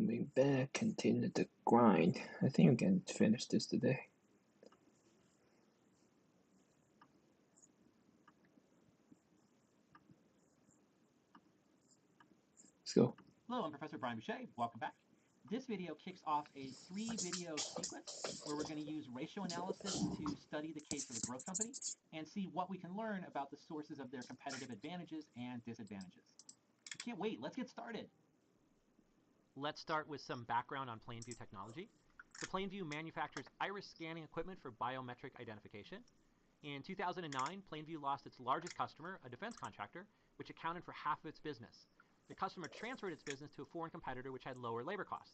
coming back, continue the grind. I think I can finish this today. Let's go. Hello, I'm Professor Brian Boucher. Welcome back. This video kicks off a 3-video sequence where we're going to use ratio analysis to study the case of a growth company and see what we can learn about the sources of their competitive advantages and disadvantages. I can't wait. Let's get started. Let's start with some background on Plainview technology. So Plainview manufactures iris scanning equipment for biometric identification. In 2009, Plainview lost its largest customer, a defense contractor, which accounted for half of its business. The customer transferred its business to a foreign competitor which had lower labor costs.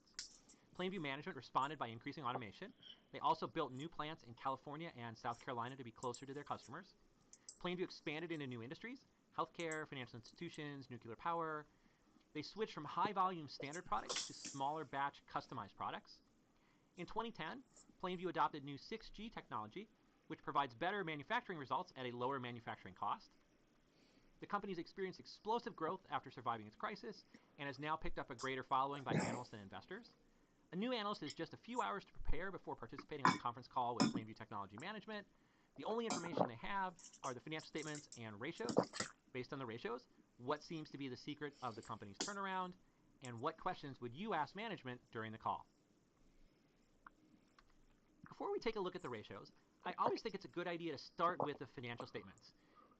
Plainview management responded by increasing automation. They also built new plants in California and South Carolina to be closer to their customers. Plainview expanded into new industries, healthcare, financial institutions, nuclear power. They switched from high-volume standard products to smaller batch customized products. In 2010, Plainview adopted new 6G technology, which provides better manufacturing results at a lower manufacturing cost. The company's experienced explosive growth after surviving its crisis and has now picked up a greater following by analysts and investors. A new analyst is just a few hours to prepare before participating on a conference call with Plainview Technology Management. The only information they have are the financial statements and ratios. Based on the ratios, what seems to be the secret of the company's turnaround, and what questions would you ask management during the call? Before we take a look at the ratios, I always think it's a good idea to start with the financial statements.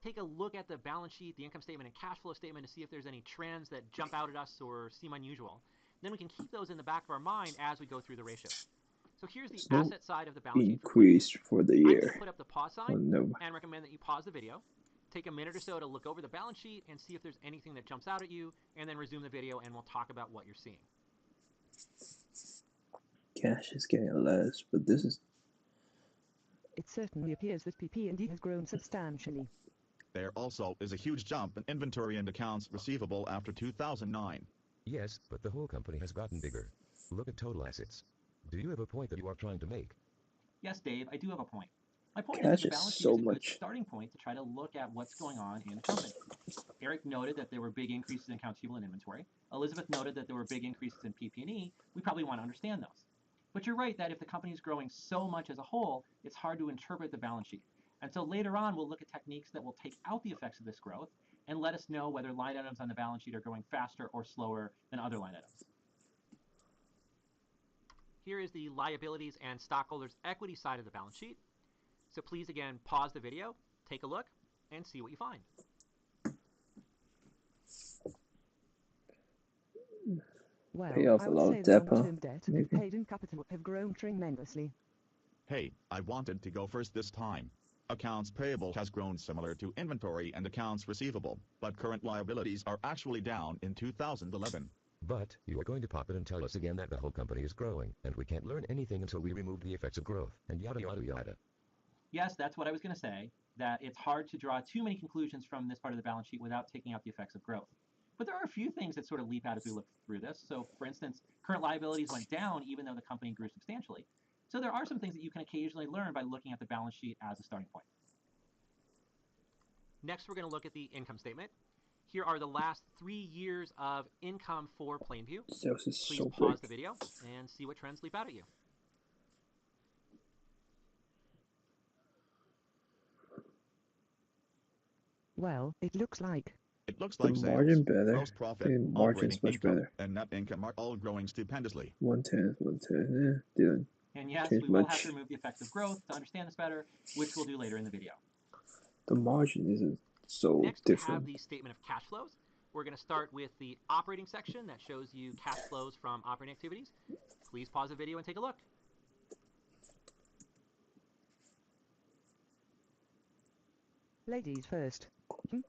Take a look at the balance sheet, the income statement, and cash flow statement to see if there's any trends that jump out at us or seem unusual. Then we can keep those in the back of our mind as we go through the ratios. So here's the asset side of the balance sheet. Increase for the year. I'm going to put up the pause sign and recommend that you pause the video. Take a minute or so to look over the balance sheet and see if there's anything that jumps out at you, and then resume the video and we'll talk about what you're seeing. Cash is getting less, but this is... It certainly appears that PP&E has grown substantially. There also is a huge jump in inventory and accounts receivable after 2009. Yes, but the whole company has gotten bigger. Look at total assets. Do you have a point that you are trying to make? Yes, Dave, I do have a point. My point Cash is that the is balance sheet so is a good much. starting point to try to look at what's going on in the company. Eric noted that there were big increases in accounts receivable and inventory. Elizabeth noted that there were big increases in PP&E. We probably want to understand those. But you're right that if the company is growing so much as a whole, it's hard to interpret the balance sheet. And so later on, we'll look at techniques that will take out the effects of this growth and let us know whether line items on the balance sheet are growing faster or slower than other line items. Here is the liabilities and stockholders' equity side of the balance sheet. So please, again, pause the video, take a look, and see what you find. Well, Pay off I a would lot say of the debt, huh? long-term debt and Maybe. paid-in capital have grown tremendously. Hey, I wanted to go first this time. Accounts payable has grown similar to inventory and accounts receivable, but current liabilities are actually down in 2011. But you are going to pop it and tell us again that the whole company is growing, and we can't learn anything until we remove the effects of growth, and yada yada yada. Yes, that's what I was going to say, that it's hard to draw too many conclusions from this part of the balance sheet without taking out the effects of growth. But there are a few things that sort of leap out as we look through this. So, for instance, current liabilities went down even though the company grew substantially. So there are some things that you can occasionally learn by looking at the balance sheet as a starting point. Next, we're going to look at the income statement. Here are the last 3 years of income for Plainview. Sales is Please so pause the big. video and see what trends leap out at you. Well, it looks like It looks The like sales, margin better. gross profit, The margin's operating much income, better. and net income are all growing stupendously. 110, 110. Didn't And yes, change we will have much. to remove the effects of growth to understand this better, which we'll do later in the video. The margin isn't so Next, we have different. the statement of cash flows. We're going to start with the operating section that shows you cash flows from operating activities. Please pause the video and take a look. ladies first.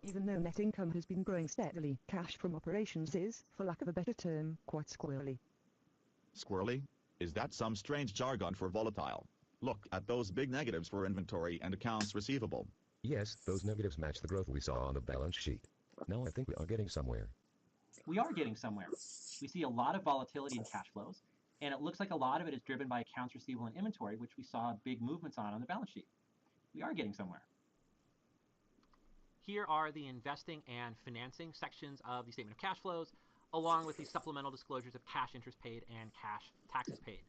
Even though net income has been growing steadily, cash from operations is, for lack of a better term, quite squirrely. Squirrely? Is that some strange jargon for volatile? Look at those big negatives for inventory and accounts receivable. Yes, those negatives match the growth we saw on the balance sheet. Now I think we are getting somewhere. We are getting somewhere. We see a lot of volatility in cash flows, and it looks like a lot of it is driven by accounts receivable and inventory, which we saw big movements on the balance sheet. We are getting somewhere. Here are the investing and financing sections of the statement of cash flows. along with the supplemental disclosures of cash interest paid and cash taxes paid.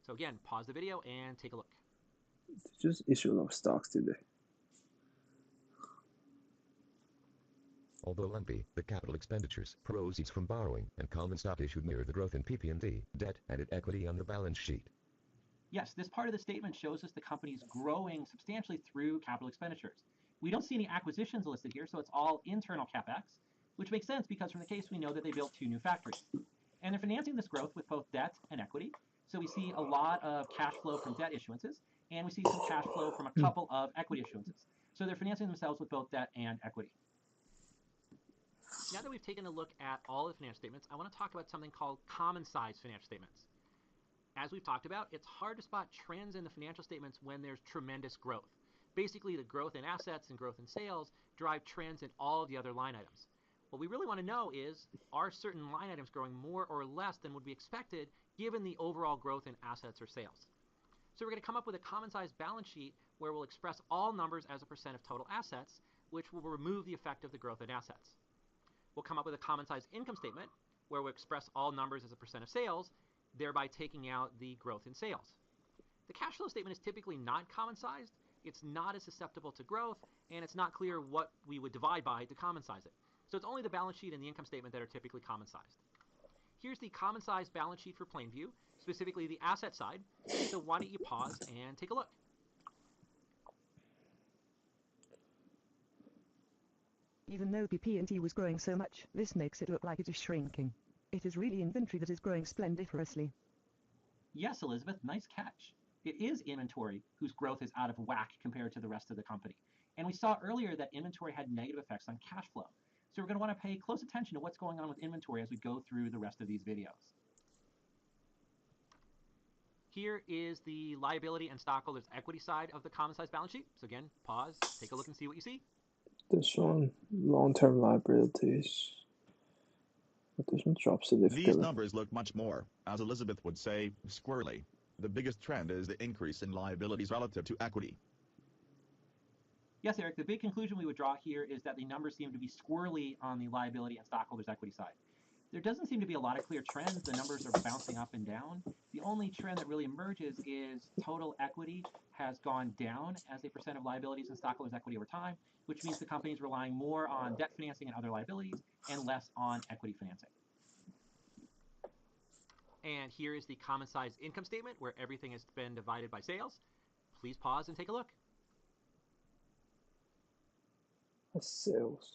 So again, pause the video and take a look. Just issue a lot of stocks today. Although lumpy, the capital expenditures, proceeds from borrowing, and common stock issued mirror the growth in PP&D, debt, and equity on the balance sheet. Yes, this part of the statement shows us the company's growing substantially through capital expenditures. We don't see any acquisitions listed here, so it's all internal CapEx, which makes sense because from the case we know that they built 2 new factories. And they're financing this growth with both debt and equity. So we see a lot of cash flow from debt issuances, and we see some cash flow from a couple of equity issuances. So they're financing themselves with both debt and equity. Now that we've taken a look at all the financial statements, I want to talk about something called common size financial statements. As we've talked about, it's hard to spot trends in the financial statements when there's tremendous growth. Basically, the growth in assets and growth in sales drive trends in all of the other line items. What we really want to know is, are certain line items growing more or less than would be expected given the overall growth in assets or sales? So we're going to come up with a common size balance sheet where we'll express all numbers as a percent of total assets, which will remove the effect of the growth in assets. We'll come up with a common size income statement where we'll express all numbers as a percent of sales, thereby taking out the growth in sales. The cash flow statement is typically not common sized, it's not as susceptible to growth, and it's not clear what we would divide by to common size it. So it's only the balance sheet and the income statement that are typically common sized. Here's the common size balance sheet for Plainview, specifically the asset side. So why don't you pause and take a look. Even though PP&T was growing so much, this makes it look like it is shrinking. It is really inventory that is growing splendiferously. Yes, Elizabeth, nice catch. It is inventory whose growth is out of whack compared to the rest of the company. And we saw earlier that inventory had negative effects on cash flow. So we're going to want to pay close attention to what's going on with inventory as we go through the rest of these videos. Here is the liability and stockholders' equity side of the common size balance sheet. So again, pause, take a look and see what you see. This one, long-term liabilities. But this one drops These significantly. numbers look much more, as Elizabeth would say, squirrely. The biggest trend is the increase in liabilities relative to equity. Yes, Eric, the big conclusion we would draw here is that the numbers seem to be squirrely on the liability and stockholders' equity side. There doesn't seem to be a lot of clear trends. The numbers are bouncing up and down. The only trend that really emerges is total equity has gone down as a percent of liabilities and stockholders' equity over time, which means the company is relying more on debt financing and other liabilities and less on equity financing. And here is the common size income statement where everything has been divided by sales. Please pause and take a look. That's sales.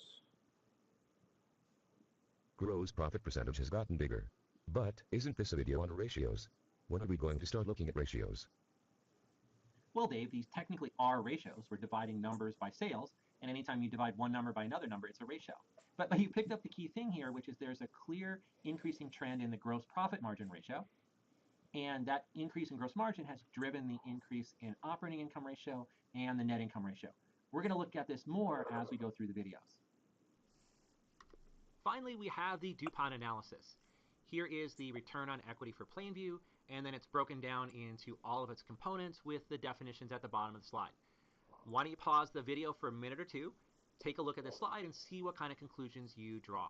Gross profit percentage has gotten bigger. But isn't this a video on ratios? When are we going to start looking at ratios? Well, Dave, these technically are ratios. We're dividing numbers by sales, and anytime you divide one number by another number, it's a ratio. But you picked up the key thing here, which is there's a clear increasing trend in the gross profit margin ratio, and that increase in gross margin has driven the increase in operating income ratio and the net income ratio. We're going to look at this more as we go through the videos. Finally, we have the DuPont analysis. Here is the return on equity for Plainview, and then it's broken down into all of its components with the definitions at the bottom of the slide. Why don't you pause the video for a minute or two, take a look at the slide, and see what kind of conclusions you draw.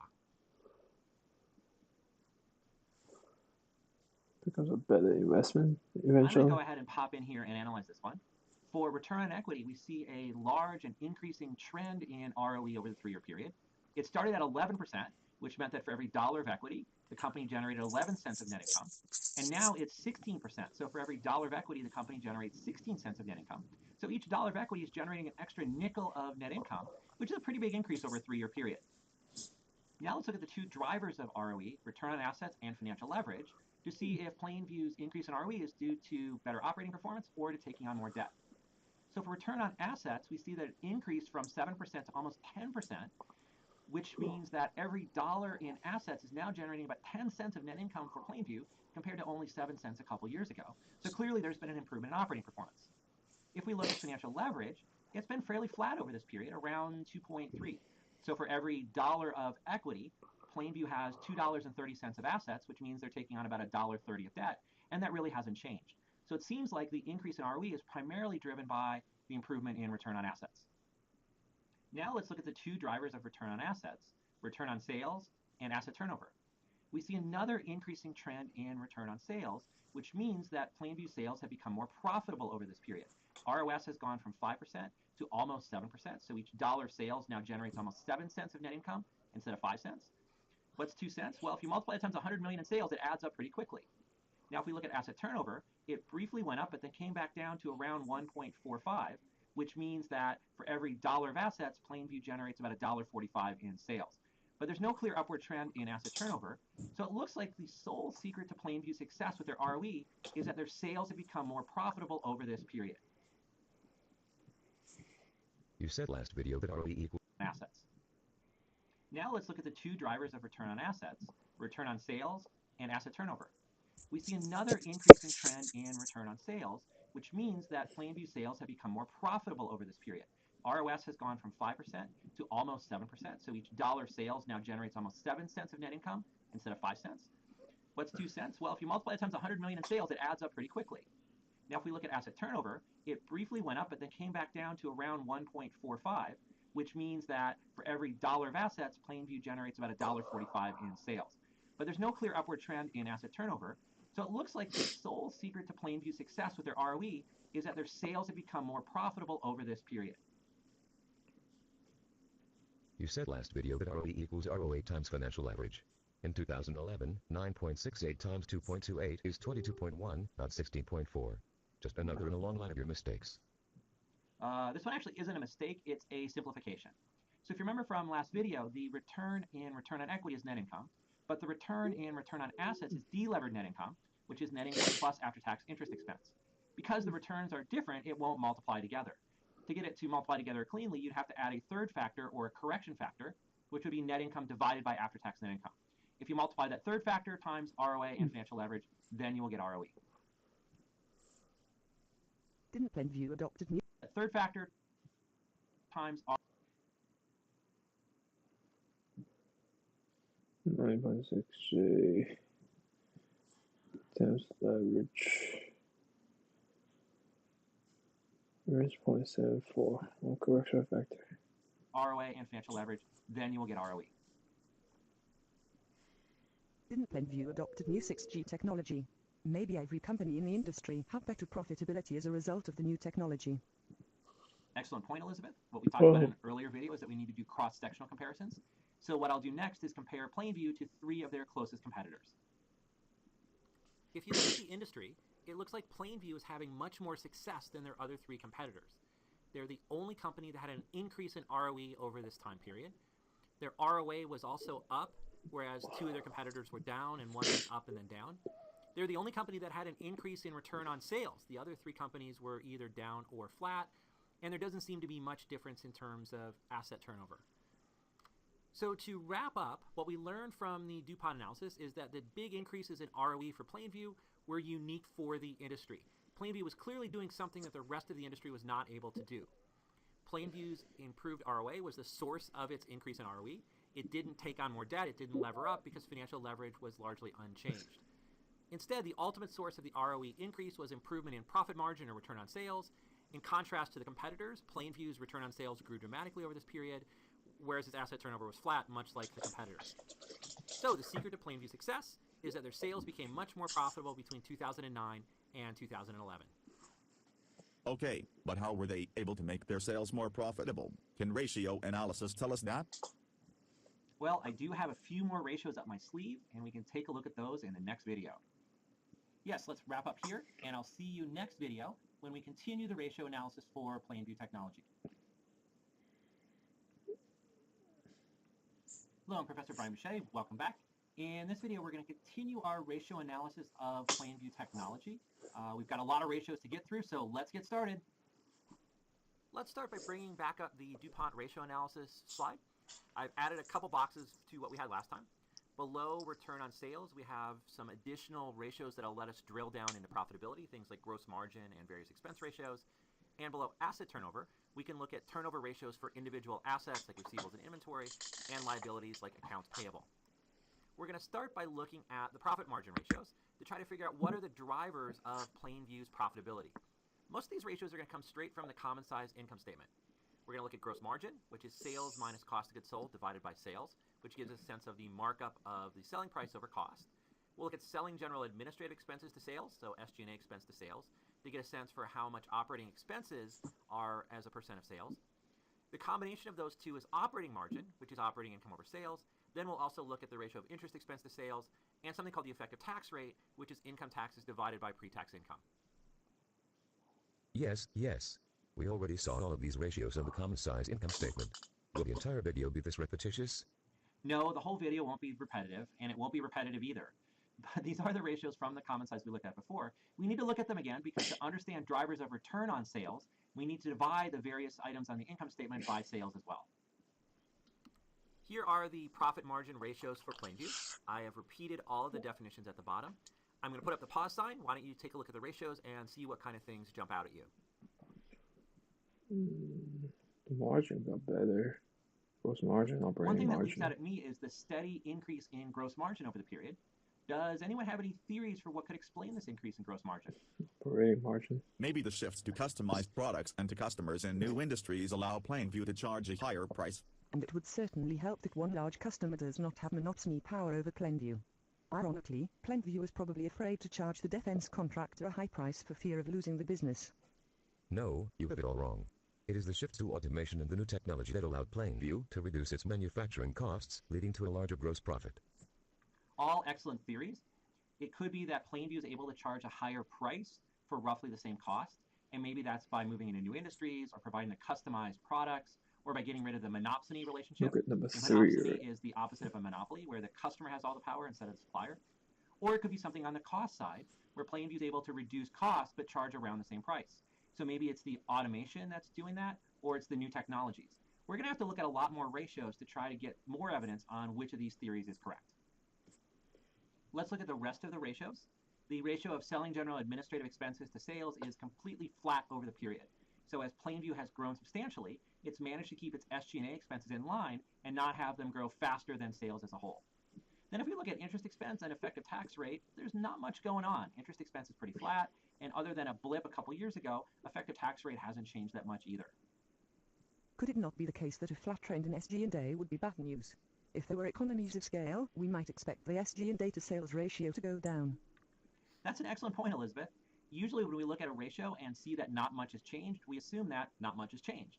Becomes a better investment I'm eventually. going to go ahead and pop in here and analyze this one. For return on equity, we see a large and increasing trend in ROE over the 3-year period. It started at 11%, which meant that for every dollar of equity, the company generated 11 cents of net income. And now it's 16%. So for every dollar of equity, the company generates 16 cents of net income. So each dollar of equity is generating an extra nickel of net income, which is a pretty big increase over a 3-year period. Now let's look at the 2 drivers of ROE, return on assets and financial leverage, to see if Plainview's increase in ROE is due to better operating performance or to taking on more debt. So for return on assets, we see that it increased from 7% to almost 10%, which means that every dollar in assets is now generating about 10 cents of net income for Plainview compared to only 7 cents a couple years ago. So clearly there's been an improvement in operating performance. If we look at financial leverage, it's been fairly flat over this period, around 2.3. So for every dollar of equity, Plainview has $2.30 of assets, which means they're taking on about $1.30 of debt, and that really hasn't changed. So it seems like the increase in ROE is primarily driven by the improvement in return on assets. Now let's look at the 2 drivers of return on assets, return on sales and asset turnover. we see another increasing trend in return on sales, which means that Plainview sales have become more profitable over this period. ROS has gone from 5% to almost 7%, so each dollar of sales now generates almost 7 cents of net income instead of 5 cents. What's 2 cents? Well, if you multiply it times 100 million in sales, it adds up pretty quickly. Now, if we look at asset turnover, it briefly went up, but then came back down to around 1.45, which means that for every dollar of assets, Plainview generates about $1.45 in sales. But there's no clear upward trend in asset turnover, so it looks like the sole secret to Plainview's success with their ROE is that their sales have become more profitable over this period. You said last video that ROE equals assets. Now let's look at the two drivers of return on assets, return on sales and asset turnover. We see another increasing trend in return on sales, which means that Plainview sales have become more profitable over this period. ROS has gone from 5% to almost 7%, so each dollar of sales now generates almost 7 cents of net income instead of 5 cents. What's 2 cents? Well, if you multiply it times 100 million in sales, it adds up pretty quickly. Now, if we look at asset turnover, it briefly went up, but then came back down to around 1.45, which means that for every dollar of assets, Plainview generates about $1.45 in sales. But there's no clear upward trend in asset turnover, so it looks like the sole secret to Plainview's success with their ROE is that their sales have become more profitable over this period. You said last video that ROE equals ROA times financial average. In 2011, 9.68 times 2.28 is 22.1, not 16.4. Just another in a long line of your mistakes. This one actually isn't a mistake, it's a simplification. So if you remember from last video, the return in return on equity is net income, but the return in return on assets is delevered net income, which is net income plus after-tax interest expense. Because the returns are different, it won't multiply together. To get it to multiply together cleanly, you'd have to add a third factor or a correction factor, which would be net income divided by after-tax net income. If you multiply that third factor times ROA and financial leverage, then you will get ROE. Didn't Plainview adopted new? The third factor times 9.6J times leverage. Where's 0.74? One correction factor. ROA and financial leverage, then you will get ROE. Didn't Plainview adopted new 6G technology? Maybe every company in the industry have better profitability as a result of the new technology. Excellent point, Elizabeth. What we talked about in an earlier video is that we need to do cross-sectional comparisons. So what I'll do next is compare Plainview to 3 of their closest competitors. If you look at the industry, it looks like Plainview is having much more success than their other 3 competitors. They're the only company that had an increase in ROE over this time period. Their ROA was also up, whereas 2 of their competitors were down and 1 was up and then down. They're the only company that had an increase in return on sales. The other 3 companies were either down or flat, and there doesn't seem to be much difference in terms of asset turnover. So to wrap up, what we learned from the DuPont analysis is that the big increases in ROE for Plainview were unique for the industry. Plainview was clearly doing something that the rest of the industry was not able to do. Plainview's improved ROA was the source of its increase in ROE. It didn't take on more debt, it didn't lever up because financial leverage was largely unchanged. Instead, the ultimate source of the ROE increase was improvement in profit margin or return on sales. In contrast to the competitors, Plainview's return on sales grew dramatically over this period, whereas its asset turnover was flat, much like the competitors. So the secret to Plainview's success is that their sales became much more profitable between 2009 and 2011. Okay, but how were they able to make their sales more profitable? Can ratio analysis tell us that? Well, I do have a few more ratios up my sleeve, and we can take a look at those in the next video. Yes, let's wrap up here, and I'll see you next video when we continue the ratio analysis for Plainview Technology. Hello, I'm Professor Brian Boucher. Welcome back. In this video, we're going to continue our ratio analysis of Plainview Technology. We've got a lot of ratios to get through, so let's get started. Let's start by bringing back up the DuPont ratio analysis slide. I've added a couple boxes to what we had last time. Below return on sales, we have some additional ratios that'll let us drill down into profitability, things like gross margin and various expense ratios. And below asset turnover, we can look at turnover ratios for individual assets like receivables and inventory, and liabilities like accounts payable. We're going to start by looking at the profit margin ratios to try to figure out what are the drivers of Plainview's profitability. Most of these ratios are going to come straight from the common size income statement. We're going to look at gross margin, which is sales minus cost of goods sold divided by sales, which gives us a sense of the markup of the selling price over cost. We'll look at selling general administrative expenses to sales, so SG&A expense to sales, to get a sense for how much operating expenses are as a percent of sales. The combination of those two is operating margin, which is operating income over sales. Then we'll also look at the ratio of interest expense to sales and something called the effective tax rate, which is income taxes divided by pre-tax income. Yes, yes. We already saw all of these ratios on the common size income statement. Will the entire video be this repetitious? No, the whole video won't be repetitive, and it won't be repetitive either. But these are the ratios from the common size we looked at before. We need to look at them again because to understand drivers of return on sales, we need to divide the various items on the income statement by sales as well. Here are the profit margin ratios for Plainview. I have repeated all of the definitions at the bottom. I'm going to put up the pause sign. Why don't you take a look at the ratios and see what kind of things jump out at you. The margin got better. Gross margin, One operating thing that margin. leaps out at me is the steady increase in gross margin over the period. Does anyone have any theories for what could explain this increase in gross margin? Operating margin. Maybe the shift to customized products and to customers in new industries allow Plainview to charge a higher price. And it would certainly help that one large customer does not have monopsony power over Plainview. Ironically, Plainview is probably afraid to charge the defense contractor a high price for fear of losing the business. No, you have it all wrong. It is the shift to automation and the new technology that allowed Plainview to reduce its manufacturing costs, leading to a larger gross profit. All excellent theories. It could be that Plainview is able to charge a higher price for roughly the same cost, and maybe that's by moving into new industries or providing the customized products or by getting rid of the monopsony relationship. Look at number And 3. monopsony Right? is the opposite of a monopoly, where the customer has all the power instead of the supplier. Or it could be something on the cost side, where Plainview is able to reduce costs but charge around the same price. So maybe it's the automation that's doing that, or it's the new technologies. We're going to have to look at a lot more ratios to try to get more evidence on which of these theories is correct. Let's look at the rest of the ratios. The ratio of selling general administrative expenses to sales is completely flat over the period. So as Plainview has grown substantially, it's managed to keep its SG&A expenses in line and not have them grow faster than sales as a whole. Then if we look at interest expense and effective tax rate, there's not much going on. Interest expense is pretty flat, and other than a blip a couple years ago, effective tax rate hasn't changed that much either. Could it not be the case that a flat trend in SG&A would be bad news? If there were economies of scale, we might expect the SG&A to sales ratio to go down. That's an excellent point, Elizabeth. Usually when we look at a ratio and see that not much has changed, we assume that not much has changed.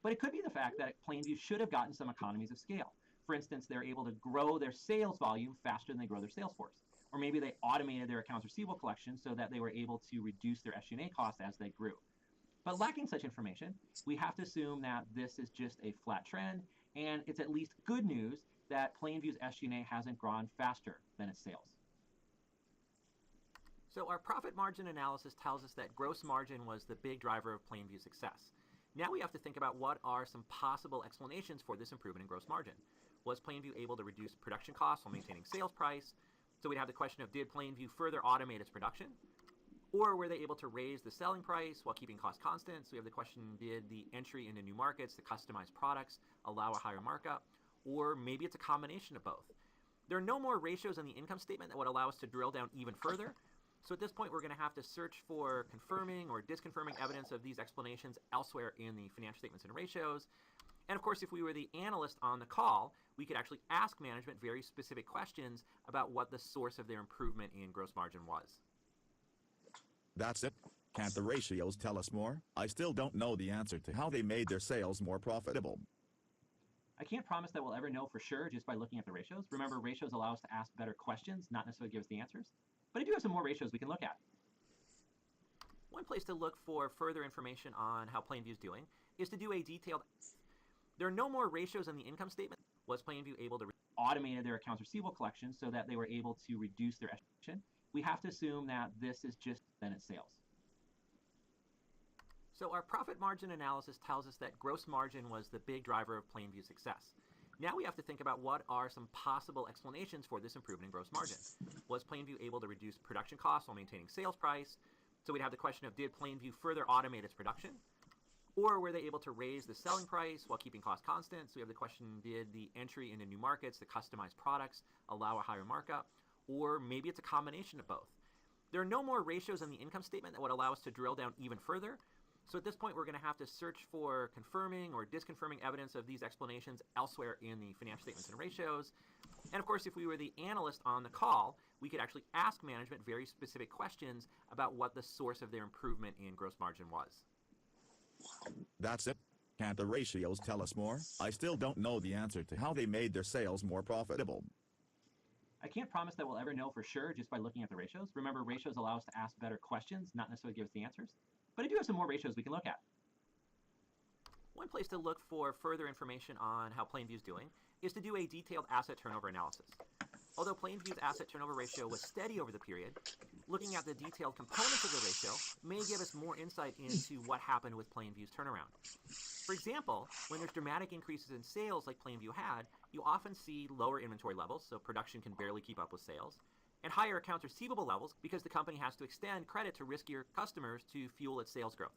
But it could be the fact that Plainview should have gotten some economies of scale. For instance, they're able to grow their sales volume faster than they grow their sales force. Or maybe they automated their accounts receivable collection so that they were able to reduce their SG&A costs as they grew. But lacking such information, we have to assume that this is just a flat trend, and it's at least good news that Plainview's SG&A hasn't grown faster than its sales. So our profit margin analysis tells us that gross margin was the big driver of Plainview's success. Now we have to think about what are some possible explanations for this improvement in gross margin. Was Plainview able to reduce production costs while maintaining sales price? So we'd have the question of, did Plainview further automate its production? Or were they able to raise the selling price while keeping costs constant? So we have the question, did the entry into new markets, the customized products, allow a higher markup? Or maybe it's a combination of both. There are no more ratios in the income statement that would allow us to drill down even further. So at this point, we're going to have to search for confirming or disconfirming evidence of these explanations elsewhere in the financial statements and ratios. And of course, if we were the analyst on the call, we could actually ask management very specific questions about what the source of their improvement in gross margin was. That's it? Can't the ratios tell us more? I still don't know the answer to how they made their sales more profitable. I can't promise that we'll ever know for sure just by looking at the ratios. Remember, ratios allow us to ask better questions, not necessarily give us the answers. But I do have some more ratios we can look at. One place to look for further information on how Plainview is doing is to do a detailed... There are no more ratios in the income statement. Was Plainview able to automated their accounts receivable collection so that they were able to reduce their SG&A? We have to assume that this is just then its sales. So our profit margin analysis tells us that gross margin was the big driver of Plainview's success. Now we have to think about what are some possible explanations for this improvement in gross margin. Was Plainview able to reduce production costs while maintaining sales price? So we'd have the question of, did Plainview further automate its production? Or were they able to raise the selling price while keeping costs constant? So we have the question, did the entry into new markets, the customized products, allow a higher markup? Or maybe it's a combination of both. There are no more ratios in the income statement that would allow us to drill down even further. So at this point, we're going to have to search for confirming or disconfirming evidence of these explanations elsewhere in the financial statements and ratios. And of course, if we were the analyst on the call, we could actually ask management very specific questions about what the source of their improvement in gross margin was. That's it? Can't the ratios tell us more? I still don't know the answer to how they made their sales more profitable. I can't promise that we'll ever know for sure just by looking at the ratios. Remember, ratios allow us to ask better questions, not necessarily give us the answers. But I do have some more ratios we can look at. One place to look for further information on how Plainview is doing is to do a detailed asset turnover analysis. Although Plainview's asset turnover ratio was steady over the period, looking at the detailed components of the ratio may give us more insight into what happened with Plainview's turnaround. For example, when there's dramatic increases in sales like Plainview had, you often see lower inventory levels, so production can barely keep up with sales, and higher accounts receivable levels because the company has to extend credit to riskier customers to fuel its sales growth.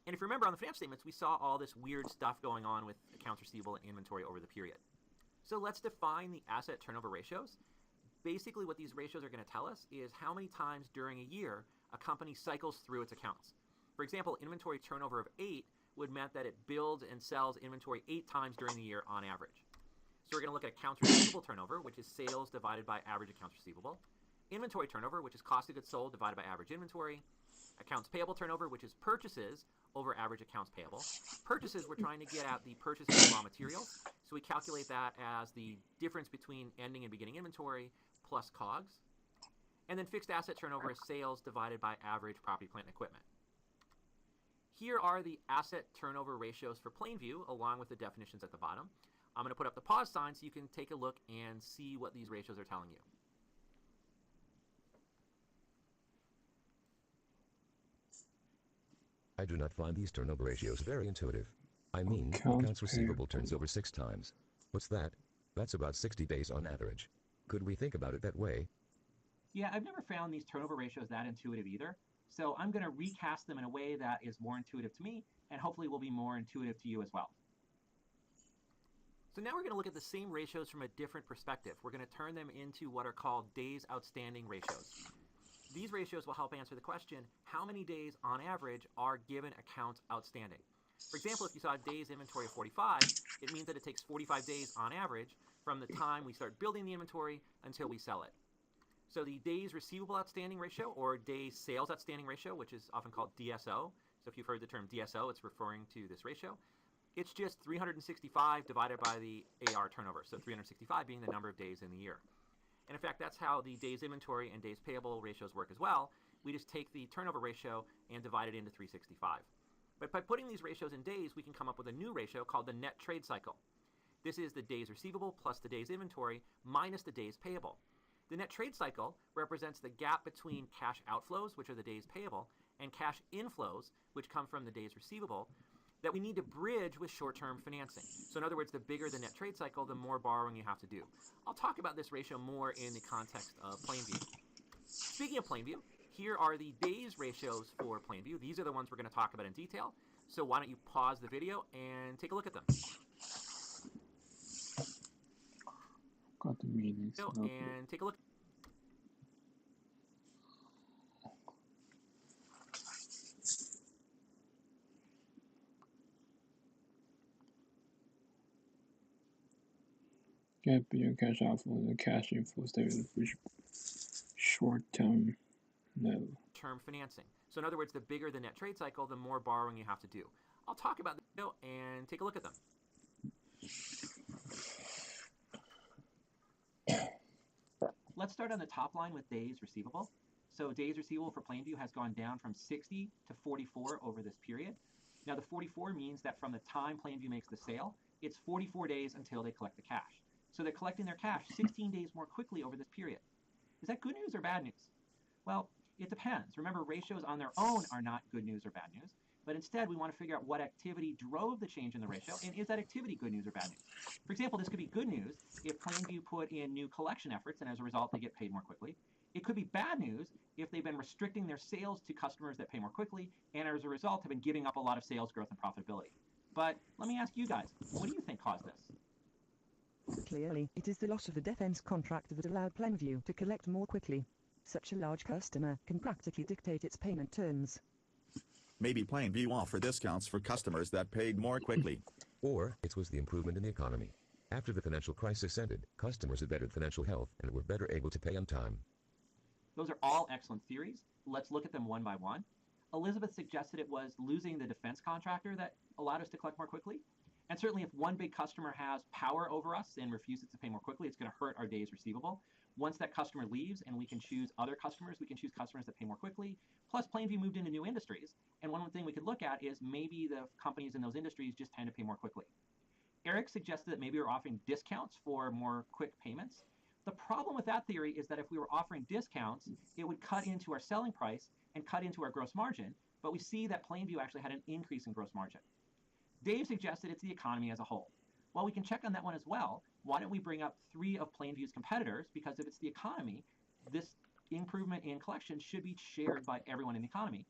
And if you remember on the financial statements, we saw all this weird stuff going on with accounts receivable and inventory over the period. So let's define the asset turnover ratios. Basically, what these ratios are going to tell us is how many times during a year a company cycles through its accounts. For example, inventory turnover of 8 would mean that it builds and sells inventory 8 times during the year on average. So we're going to look at accounts receivable turnover, which is sales divided by average accounts receivable. Inventory turnover, which is cost of goods sold divided by average inventory. Accounts payable turnover, which is purchases over average accounts payable. Purchases, we're trying to get at the purchases of raw materials. So we calculate that as the difference between ending and beginning inventory plus COGS. And then fixed asset turnover is sales divided by average property, plant, and equipment. Here are the asset turnover ratios for Plainview, along with the definitions at the bottom. I'm going to put up the pause sign so you can take a look and see what these ratios are telling you. I do not find these turnover ratios very intuitive. I mean, Accounts accounts receivable turns payable. over 6 times. What's that? That's about 60 days on average. Could we think about it that way? Yeah, I've never found these turnover ratios that intuitive either. So I'm going to recast them in a way that is more intuitive to me and hopefully will be more intuitive to you as well. So now we're going to look at the same ratios from a different perspective. We're going to turn them into what are called days outstanding ratios. These ratios will help answer the question, how many days on average are given accounts outstanding? For example, if you saw days inventory of 45, it means that it takes 45 days on average from the time we start building the inventory until we sell it. So the days receivable outstanding ratio, or days sales outstanding ratio, which is often called DSO. So if you've heard the term DSO, it's referring to this ratio. It's just 365 divided by the AR turnover, so 365 being the number of days in the year. And in fact, that's how the days inventory and days payable ratios work as well. We just take the turnover ratio and divide it into 365. But by putting these ratios in days, we can come up with a new ratio called the net trade cycle. This is the days receivable plus the days inventory minus the days payable. The net trade cycle represents the gap between cash outflows, which are the days payable, and cash inflows, which come from the days receivable, that we need to bridge with short-term financing. So in other words, the bigger the net trade cycle, the more borrowing you have to do. I'll talk about this ratio more in the context of Plainview. Speaking of Plainview, here are the days ratios for Plainview. These are the ones we're going to talk about in detail. So why don't you pause the video and take a look at them. Got the meetings. And take a look. Gap between cash outflows and cash inflows statement for short-term no. Term financing. So in other words, the bigger the net trade cycle, the more borrowing you have to do. I'll talk about the video and take a look at them. Let's start on the top line with days receivable. So days receivable for Plainview has gone down from 60 to 44 over this period. Now the 44 means that from the time Plainview makes the sale, it's 44 days until they collect the cash. So they're collecting their cash 16 days more quickly over this period. Is that good news or bad news? Well, it depends. Remember, ratios on their own are not good news or bad news, but instead we want to figure out what activity drove the change in the ratio, and is that activity good news or bad news? For example, this could be good news if Plainview put in new collection efforts and as a result they get paid more quickly. It could be bad news if they've been restricting their sales to customers that pay more quickly and as a result have been giving up a lot of sales growth and profitability. But let me ask you guys, what do you think caused this? Clearly, it is the loss of the defense contract that allowed Plainview to collect more quickly. Such a large customer can practically dictate its payment terms. Maybe Plainview offered discounts for customers that paid more quickly. Or, it was the improvement in the economy. After the financial crisis ended, customers had better financial health and were better able to pay on time. Those are all excellent theories. Let's look at them one by one. Elizabeth suggested it was losing the defense contractor that allowed us to collect more quickly. And certainly if one big customer has power over us and refuses to pay more quickly, it's going to hurt our days receivable. Once that customer leaves and we can choose other customers, we can choose customers that pay more quickly. Plus, Plainview moved into new industries. And one thing we could look at is maybe the companies in those industries just tend to pay more quickly. Eric suggested that maybe we're offering discounts for more quick payments. The problem with that theory is that if we were offering discounts, it would cut into our selling price and cut into our gross margin, but we see that Plainview actually had an increase in gross margin. Dave suggested it's the economy as a whole. Well, we can check on that one as well. Why don't we bring up 3 of Plainview's competitors? Because if it's the economy, this improvement in collections should be shared by everyone in the economy.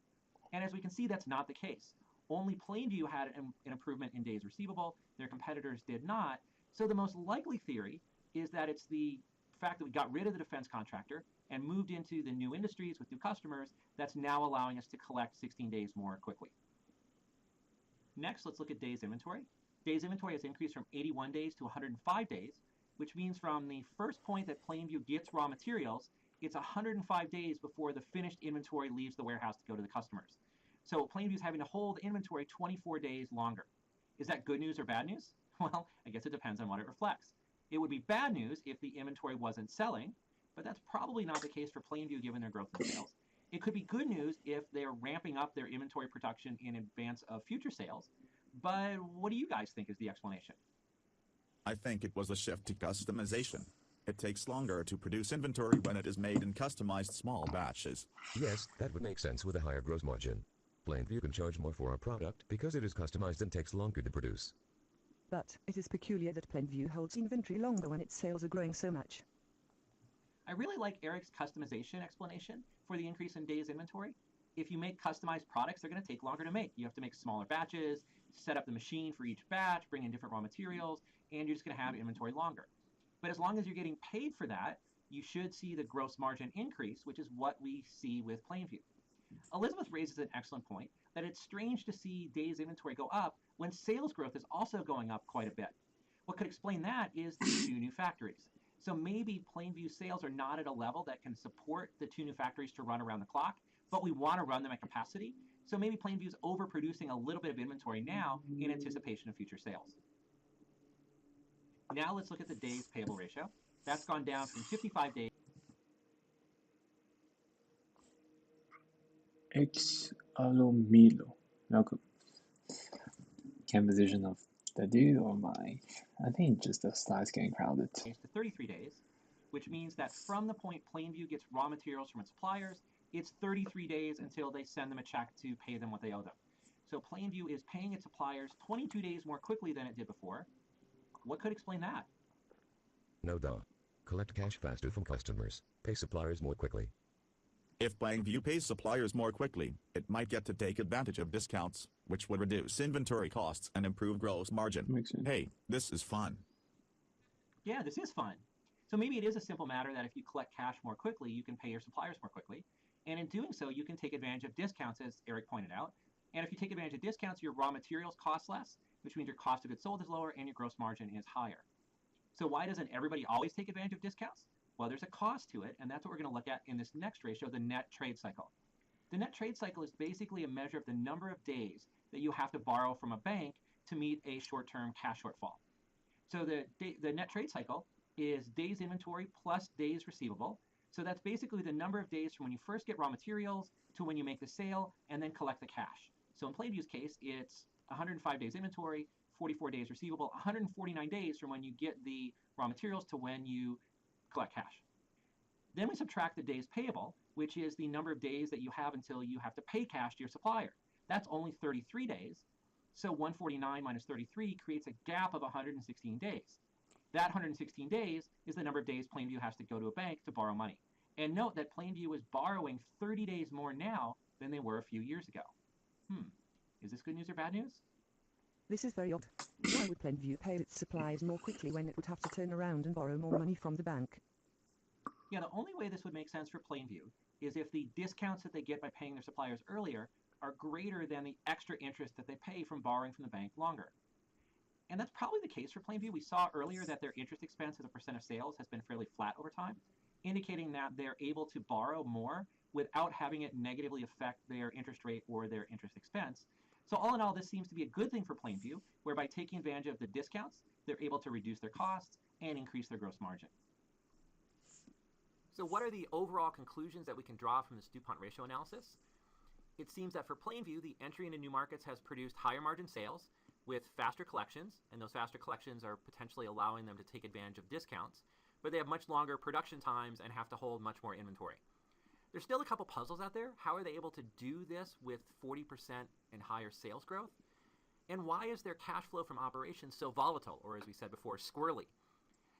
And as we can see, that's not the case. Only Plainview had an improvement in days receivable. Their competitors did not. So the most likely theory is that it's the fact that we got rid of the defense contractor and moved into the new industries with new customers that's now allowing us to collect 16 days more quickly. Next, let's look at days inventory. Days inventory has increased from 81 days to 105 days, which means from the first point that Plainview gets raw materials, it's 105 days before the finished inventory leaves the warehouse to go to the customers. So Plainview is having to hold inventory 24 days longer. Is that good news or bad news? Well, I guess it depends on what it reflects. It would be bad news if the inventory wasn't selling, but that's probably not the case for Plainview given their growth in sales. It could be good news if they're ramping up their inventory production in advance of future sales, but what do you guys think is the explanation? I think it was a shift to customization. It takes longer to produce inventory when it is made in customized small batches. Yes, that would make sense with a higher gross margin. Plainview can charge more for our product because it is customized and takes longer to produce. But it is peculiar that Plainview holds inventory longer when its sales are growing so much. I really like Eric's customization explanation for the increase in days inventory. If you make customized products, they're going to take longer to make. You have to make smaller batches, set up the machine for each batch, bring in different raw materials, and you're just going to have inventory longer. But as long as you're getting paid for that, you should see the gross margin increase, which is what we see with Plainview. Elizabeth raises an excellent point that it's strange to see days inventory go up when sales growth is also going up quite a bit. What could explain that is the 2 new factories. So maybe Plainview sales are not at a level that can support the 2 new factories to run around the clock, but we want to run them at capacity. So maybe Plainview's overproducing a little bit of inventory now in anticipation of future sales. Now let's look at the days payable ratio. That's gone down from 55 days. X Alomilo. Welcome. Can't position of the dude or my. I think just the slides getting crowded. To 33 days, which means that from the point Plainview gets raw materials from its suppliers, it's 33 days until they send them a check to pay them what they owe them. So Plainview is paying its suppliers 22 days more quickly than it did before. What could explain that? No duh. Collect cash faster from customers. Pay suppliers more quickly. If Plainview pays suppliers more quickly, it might get to take advantage of discounts, which would reduce inventory costs and improve gross margin. Makes sense. Hey, this is fun. Yeah, this is fun. So maybe it is a simple matter that if you collect cash more quickly, you can pay your suppliers more quickly. And in doing so, you can take advantage of discounts, as Eric pointed out. And if you take advantage of discounts, your raw materials cost less, which means your cost of goods sold is lower and your gross margin is higher. So why doesn't everybody always take advantage of discounts? Well, there's a cost to it, and that's what we're going to look at in this next ratio, the net trade cycle. The net trade cycle is basically a measure of the number of days that you have to borrow from a bank to meet a short-term cash shortfall. So the net trade cycle is days inventory plus days receivable. So that's basically the number of days from when you first get raw materials to when you make the sale and then collect the cash. So in Plainview's case, it's 105 days inventory, 44 days receivable, 149 days from when you get the raw materials to when you collect cash. Then we subtract the days payable, which is the number of days that you have until you have to pay cash to your supplier. That's only 33 days. So 149 minus 33 creates a gap of 116 days. That 116 days is the number of days Plainview has to go to a bank to borrow money. And note that Plainview is borrowing 30 days more now than they were a few years ago. Is this good news or bad news? This is very odd. Why would Plainview pay its suppliers more quickly when it would have to turn around and borrow more money from the bank? Yeah, the only way this would make sense for Plainview is if the discounts that they get by paying their suppliers earlier are greater than the extra interest that they pay from borrowing from the bank longer. And that's probably the case for Plainview. We saw earlier that their interest expense as a percent of sales has been fairly flat over time, indicating that they're able to borrow more without having it negatively affect their interest rate or their interest expense. So all in all, this seems to be a good thing for Plainview, where by taking advantage of the discounts, they're able to reduce their costs and increase their gross margin. So what are the overall conclusions that we can draw from this DuPont ratio analysis? It seems that for Plainview, the entry into new markets has produced higher margin sales with faster collections, and those faster collections are potentially allowing them to take advantage of discounts, but they have much longer production times and have to hold much more inventory. There's still a couple puzzles out there. How are they able to do this with 40% and higher sales growth? And why is their cash flow from operations so volatile, or as we said before, squirrely?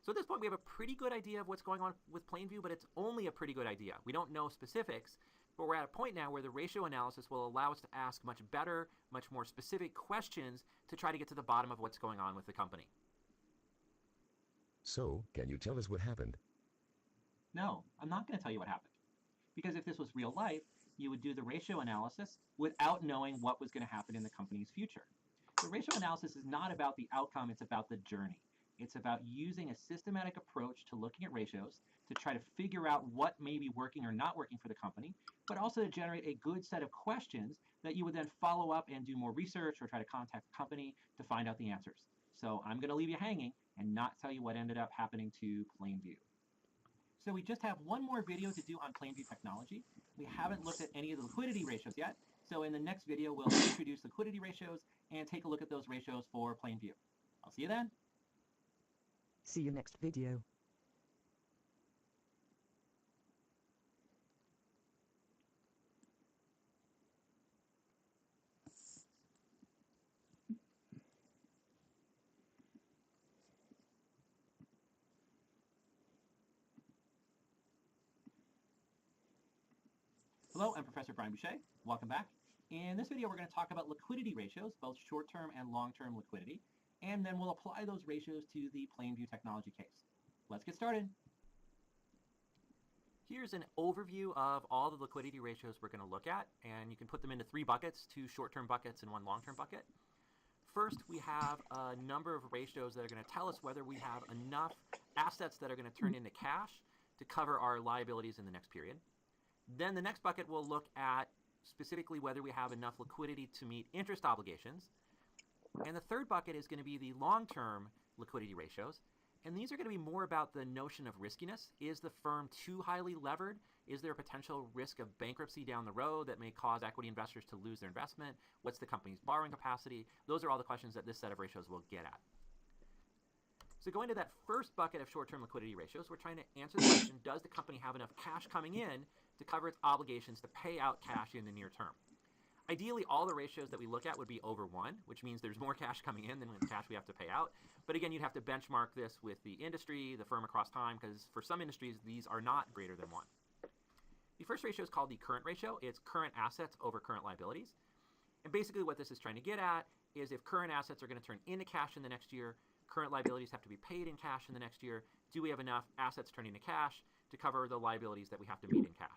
So at this point, we have a pretty good idea of what's going on with Plainview, but it's only a pretty good idea. We don't know specifics, but we're at a point now where the ratio analysis will allow us to ask much better, much more specific questions to try to get to the bottom of what's going on with the company. So, can you tell us what happened? No, I'm not going to tell you what happened. Because if this was real life, you would do the ratio analysis without knowing what was going to happen in the company's future. The ratio analysis is not about the outcome, it's about the journey. It's about using a systematic approach to looking at ratios to try to figure out what may be working or not working for the company, but also to generate a good set of questions that you would then follow up and do more research or try to contact the company to find out the answers. So I'm going to leave you hanging and not tell you what ended up happening to Plainview. So we just have one more video to do on Plainview technology. We haven't looked at any of the liquidity ratios yet. So in the next video, we'll introduce liquidity ratios and take a look at those ratios for Plainview. I'll see you then. See you next video. Hello, I'm Professor Brian Boucher. Welcome back. In this video, we're going to talk about liquidity ratios, both short-term and long-term liquidity, and then we'll apply those ratios to the Plainview technology case. Let's get started. Here's an overview of all the liquidity ratios we're going to look at, and you can put them into three buckets, two short-term buckets and one long-term bucket. First, we have a number of ratios that are going to tell us whether we have enough assets that are going to turn into cash to cover our liabilities in the next period. Then the next bucket will look at specifically whether we have enough liquidity to meet interest obligations. And the third bucket is going to be the long-term liquidity ratios. And these are going to be more about the notion of riskiness. Is the firm too highly levered? Is there a potential risk of bankruptcy down the road that may cause equity investors to lose their investment? What's the company's borrowing capacity? Those are all the questions that this set of ratios will get at. So going to that first bucket of short-term liquidity ratios, we're trying to answer the question, does the company have enough cash coming in to cover its obligations to pay out cash in the near term? Ideally, all the ratios that we look at would be over 1, which means there's more cash coming in than the cash we have to pay out. But again, you'd have to benchmark this with the industry, the firm across time, because for some industries, these are not greater than 1. The first ratio is called the current ratio. It's current assets over current liabilities. And basically what this is trying to get at is if current assets are going to turn into cash in the next year, current liabilities have to be paid in cash in the next year. Do we have enough assets turning into cash to cover the liabilities that we have to meet in cash?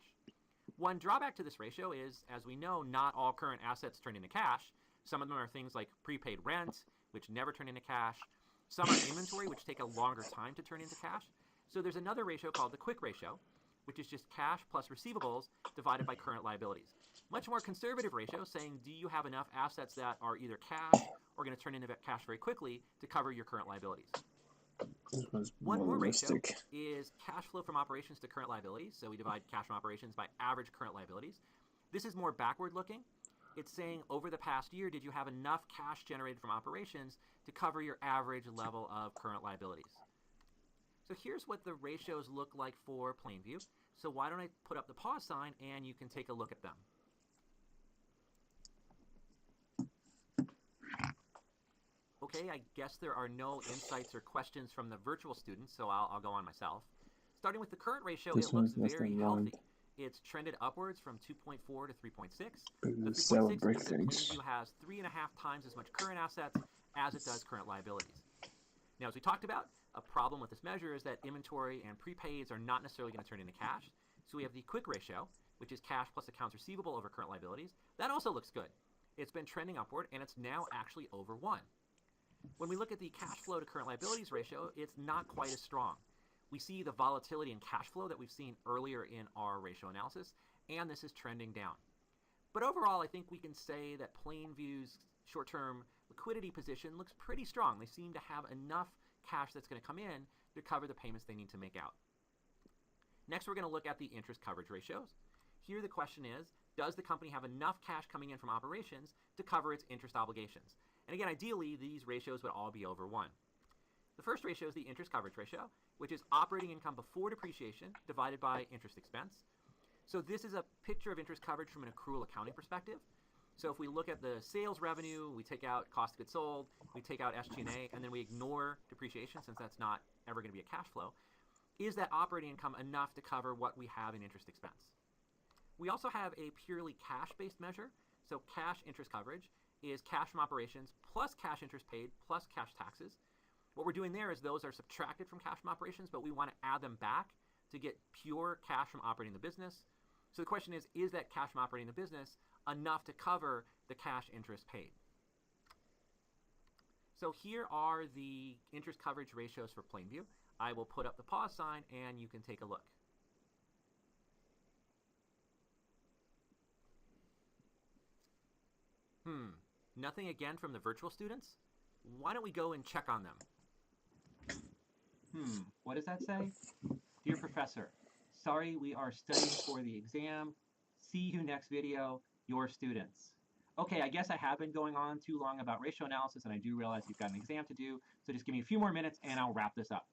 One drawback to this ratio is, as we know, not all current assets turn into cash. Some of them are things like prepaid rent, which never turn into cash. Some are inventory, which take a longer time to turn into cash. So there's another ratio called the quick ratio, which is just cash plus receivables divided by current liabilities. Much more conservative ratio, saying do you have enough assets that are either cash or going to turn into cash very quickly to cover your current liabilities. One more ratio is cash flow from operations to current liabilities. So we divide cash from operations by average current liabilities. This is more backward looking. It's saying over the past year, did you have enough cash generated from operations to cover your average level of current liabilities? So here's what the ratios look like for Plainview. So why don't I put up the pause sign and you can take a look at them. Okay, I guess there are no insights or questions from the virtual students, so I'll go on myself. Starting with the current ratio, it looks very healthy. It's trended upwards from 2.4 to 3.6. The 3.6 means that Plainview has 3.5 times as much current assets as it does current liabilities. Now, as we talked about, a problem with this measure is that inventory and prepaids are not necessarily going to turn into cash. So we have the quick ratio. which is cash plus accounts receivable over current liabilities, that also looks good. It's been trending upward, and it's now actually over 1. When we look at the cash flow to current liabilities ratio, it's not quite as strong. We see the volatility in cash flow that we've seen earlier in our ratio analysis, and this is trending down. But overall, I think we can say that Plainview's short-term liquidity position looks pretty strong. They seem to have enough cash that's going to come in to cover the payments they need to make out. Next, we're going to look at the interest coverage ratios. Here the question is, does the company have enough cash coming in from operations to cover its interest obligations? And again, ideally, these ratios would all be over 1. The first ratio is the interest coverage ratio, which is operating income before depreciation divided by interest expense. So this is a picture of interest coverage from an accrual accounting perspective. So if we look at the sales revenue, we take out cost of goods sold, we take out SG&A, and then we ignore depreciation since that's not ever going to be a cash flow, is that operating income enough to cover what we have in interest expense? We also have a purely cash-based measure. So cash interest coverage is cash from operations plus cash interest paid plus cash taxes. What we're doing there is those are subtracted from cash from operations, but we want to add them back to get pure cash from operating the business. So the question is that cash from operating the business enough to cover the cash interest paid? So here are the interest coverage ratios for Plainview. I will put up the pause sign and you can take a look. Nothing again from the virtual students? Why don't we go and check on them? What does that say? Dear professor, sorry we are studying for the exam. See you next video, your students. Okay, I guess I have been going on too long about ratio analysis, and I do realize you've got an exam to do, so just give me a few more minutes and I'll wrap this up.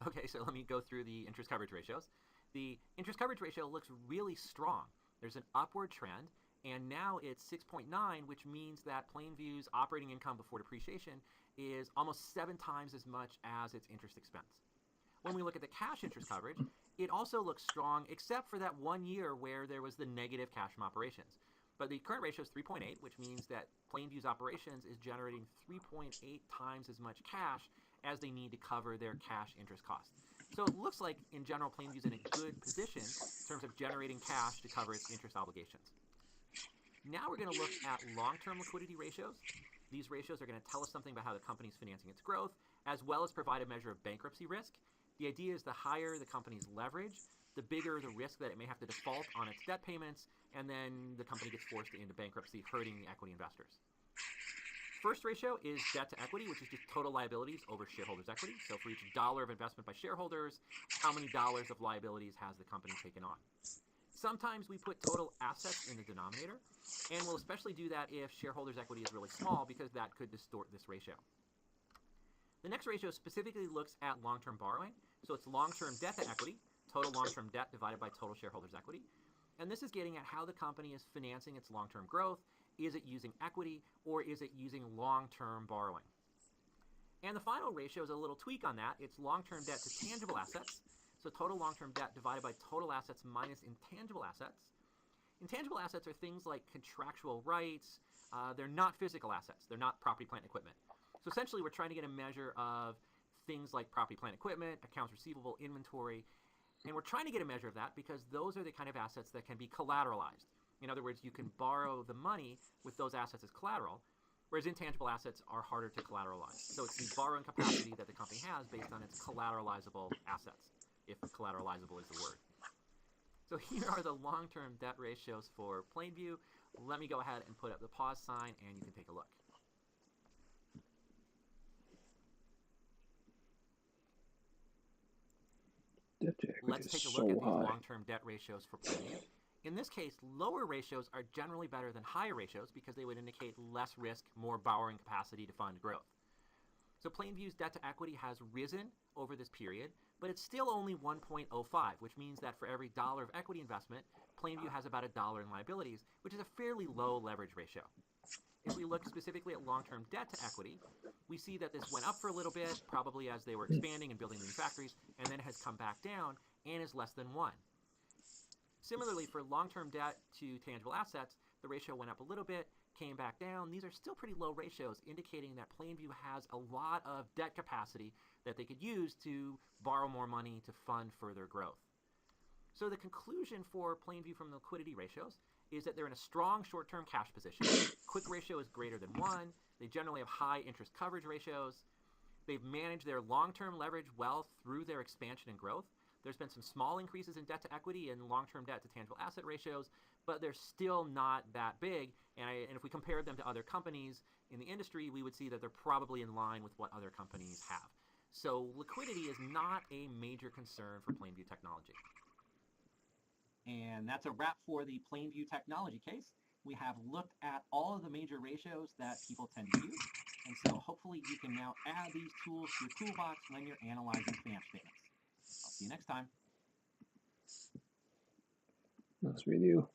Okay, so let me go through the interest coverage ratios. The interest coverage ratio looks really strong. There's an upward trend, and now it's 6.9, which means that Plainview's operating income before depreciation is almost 7 times as much as its interest expense. When we look at the cash interest coverage, it also looks strong, except for that 1 year where there was the negative cash from operations. But the current ratio is 3.8, which means that Plainview's operations is generating 3.8 times as much cash as they need to cover their cash interest costs. So it looks like, in general, Plainview's in a good position in terms of generating cash to cover its interest obligations. Now we're going to look at long-term liquidity ratios. These ratios are going to tell us something about how the company is financing its growth, as well as provide a measure of bankruptcy risk. The idea is the higher the company's leverage, the bigger the risk that it may have to default on its debt payments, and then the company gets forced into bankruptcy, hurting the equity investors. First ratio is debt to equity, which is just total liabilities over shareholders' equity. So for each dollar of investment by shareholders, how many dollars of liabilities has the company taken on? Sometimes we put total assets in the denominator, and we'll especially do that if shareholders' equity is really small, because that could distort this ratio. The next ratio specifically looks at long-term borrowing. So it's long-term debt to equity, total long-term debt divided by total shareholders' equity. And this is getting at how the company is financing its long-term growth. Is it using equity, or is it using long-term borrowing? And the final ratio is a little tweak on that. It's long-term debt to tangible assets. So total long-term debt divided by total assets minus intangible assets. Intangible assets are things like contractual rights. They're not physical assets. They're not property, plant, and equipment. So essentially, we're trying to get a measure of things like property, plant, equipment, accounts receivable, inventory. And we're trying to get a measure of that because those are the kind of assets that can be collateralized. In other words, you can borrow the money with those assets as collateral, whereas intangible assets are harder to collateralize. So it's the borrowing capacity that the company has based on its collateralizable assets, if collateralizable is the word. So here are the long-term debt ratios for Plainview. Let me go ahead and put up the pause sign, and you can take a look. Let's take a look at these long-term debt ratios for Plainview. In this case, lower ratios are generally better than higher ratios because they would indicate less risk, more borrowing capacity to fund growth. So Plainview's debt to equity has risen over this period, but it's still only 1.05, which means that for every dollar of equity investment, Plainview has about $1 in liabilities, which is a fairly low leverage ratio. If we look specifically at long-term debt to equity, we see that this went up for a little bit, probably as they were expanding and building new factories, and then has come back down and is less than 1. Similarly, for long-term debt to tangible assets, the ratio went up a little bit, came back down. These are still pretty low ratios, indicating that Plainview has a lot of debt capacity that they could use to borrow more money to fund further growth. So the conclusion for Plainview from the liquidity ratios is that they're in a strong short-term cash position. Quick ratio is greater than 1. They generally have high interest coverage ratios. They've managed their long-term leverage well through their expansion and growth. There's been some small increases in debt to equity and long-term debt to tangible asset ratios, but they're still not that big. And if we compare them to other companies in the industry, we would see that they're probably in line with what other companies have. So liquidity is not a major concern for Plainview Technology. And that's a wrap for the Plainview Technology case. We have looked at all of the major ratios that people tend to use. And so hopefully you can now add these tools to your toolbox when you're analyzing financial statements. I'll see you next time. Nice video.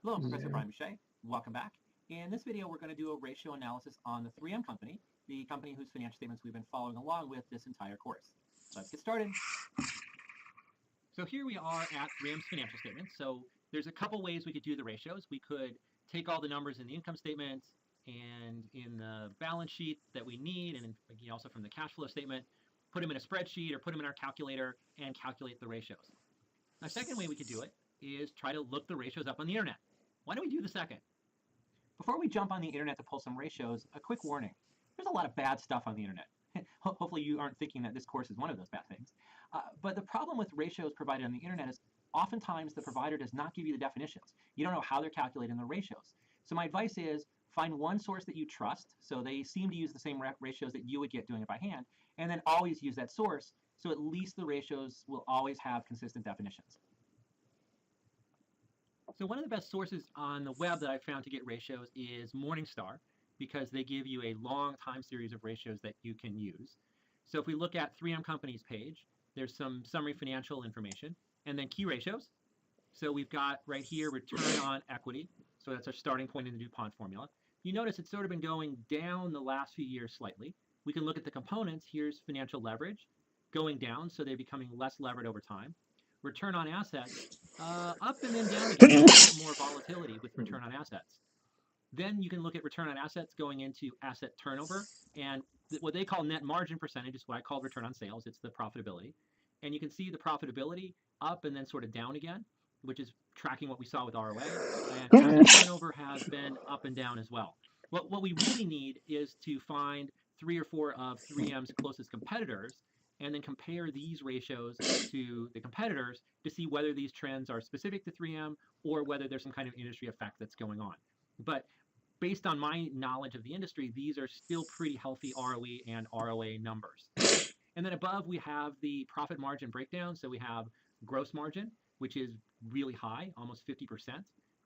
Hello, I'm Professor Brian Boucher. Welcome back. In this video, we're going to do a ratio analysis on the 3M company, the company whose financial statements we've been following along with this entire course. Let's get started. So here we are at 3M's financial statements. So there's a couple ways we could do the ratios. We could take all the numbers in the income statement and in the balance sheet that we need, and also from the cash flow statement, put them in a spreadsheet or put them in our calculator and calculate the ratios. Now, second way we could do it is try to look the ratios up on the internet. Why don't we do the second? Before we jump on the internet to pull some ratios, a quick warning. There's a lot of bad stuff on the internet. Hopefully you aren't thinking that this course is one of those bad things. But the problem with ratios provided on the internet is oftentimes the provider does not give you the definitions. You don't know how they're calculating the ratios. So my advice is find one source that you trust, so they seem to use the same ratios that you would get doing it by hand, and then always use that source, so at least the ratios will always have consistent definitions. So one of the best sources on the web that I found to get ratios is Morningstar, because they give you a long time series of ratios that you can use. So if we look at 3M Company's page, there's some summary financial information, and then key ratios. So we've got right here return on equity. So that's our starting point in the DuPont formula. You notice it's sort of been going down the last few years slightly. We can look at the components. Here's financial leverage going down, so they're becoming less levered over time. Return on assets, up and then down again, more volatility with return on assets. Then you can look at return on assets going into asset turnover, and what they call net margin percentage is what I call return on sales. It's the profitability. And you can see the profitability up and then sort of down again, which is tracking what we saw with ROA. And asset turnover has been up and down as well. What we really need is to find 3 or 4 of 3M's closest competitors and then compare these ratios to the competitors to see whether these trends are specific to 3M or whether there's some kind of industry effect that's going on. But based on my knowledge of the industry, these are still pretty healthy ROE and ROA numbers. And then above, we have the profit margin breakdown. So we have gross margin, which is really high, almost 50%.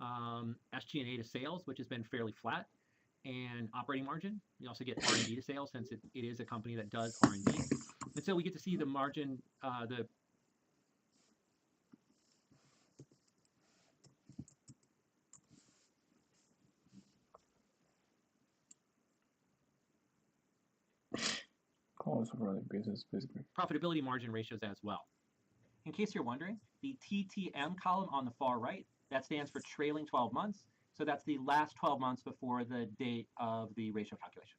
SG&A to sales, which has been fairly flat. And operating margin. You also get R&D to sales, since it is a company that does R&D. And so we get to see the margin, Calls for the business basically. profitability margin ratios as well. In case you're wondering, the TTM column on the far right, that stands for trailing 12 months. So that's the last 12 months before the date of the ratio calculation.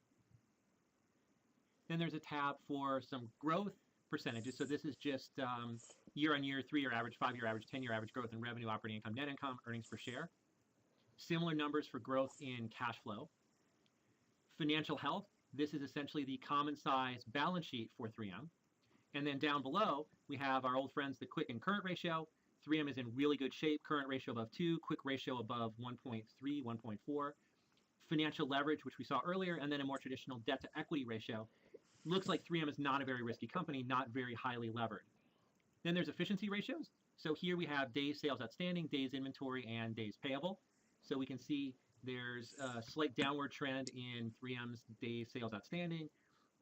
Then there's a tab for some growth percentages. So this is just year-on-year, 3-year average, 5-year average, 10-year average growth in revenue, operating income, net income, earnings per share. Similar numbers for growth in cash flow. Financial health, this is essentially the common size balance sheet for 3M. And then down below, we have our old friends, the quick and current ratio. 3M is in really good shape, current ratio above 2, quick ratio above 1.3, 1.4. Financial leverage, which we saw earlier, and then a more traditional debt to equity ratio. Looks like 3M is not a very risky company, not very highly levered. Then there's efficiency ratios. So here we have days sales outstanding, days inventory, and days payable. So we can see there's a slight downward trend in 3M's days sales outstanding.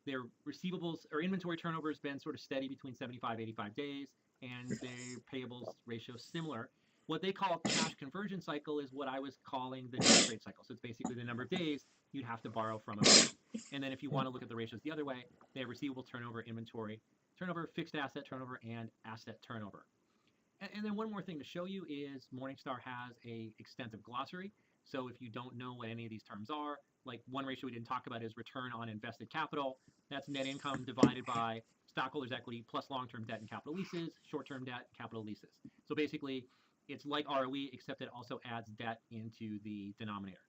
Their receivables or inventory turnover has been sort of steady between 75, 85 days, and their payables ratio similar. What they call cash conversion cycle is what I was calling the net trade cycle. So it's basically the number of days you'd have to borrow from a bank. And then if you want to look at the ratios the other way, they have receivable turnover, inventory turnover, fixed asset turnover, and asset turnover. And then one more thing to show you is Morningstar has a extensive glossary. So if you don't know what any of these terms are, like one ratio we didn't talk about is return on invested capital. That's net income divided by stockholders' equity plus long-term debt and capital leases, short-term debt, capital leases. So basically, it's like ROE, except it also adds debt into the denominator.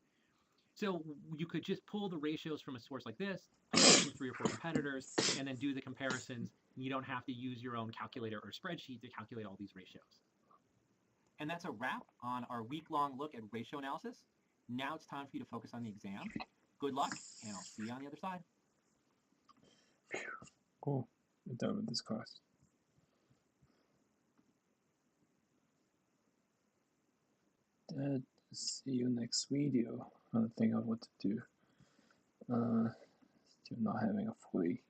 So you could just pull the ratios from a source like this, from 3 or 4 competitors, and then do the comparisons. You don't have to use your own calculator or spreadsheet to calculate all these ratios. And that's a wrap on our week-long look at ratio analysis. Now it's time for you to focus on the exam. Good luck, and I'll see you on the other side. Cool. I'm done with this class. See you next video. I'm trying to think of what to do. Still not having a fully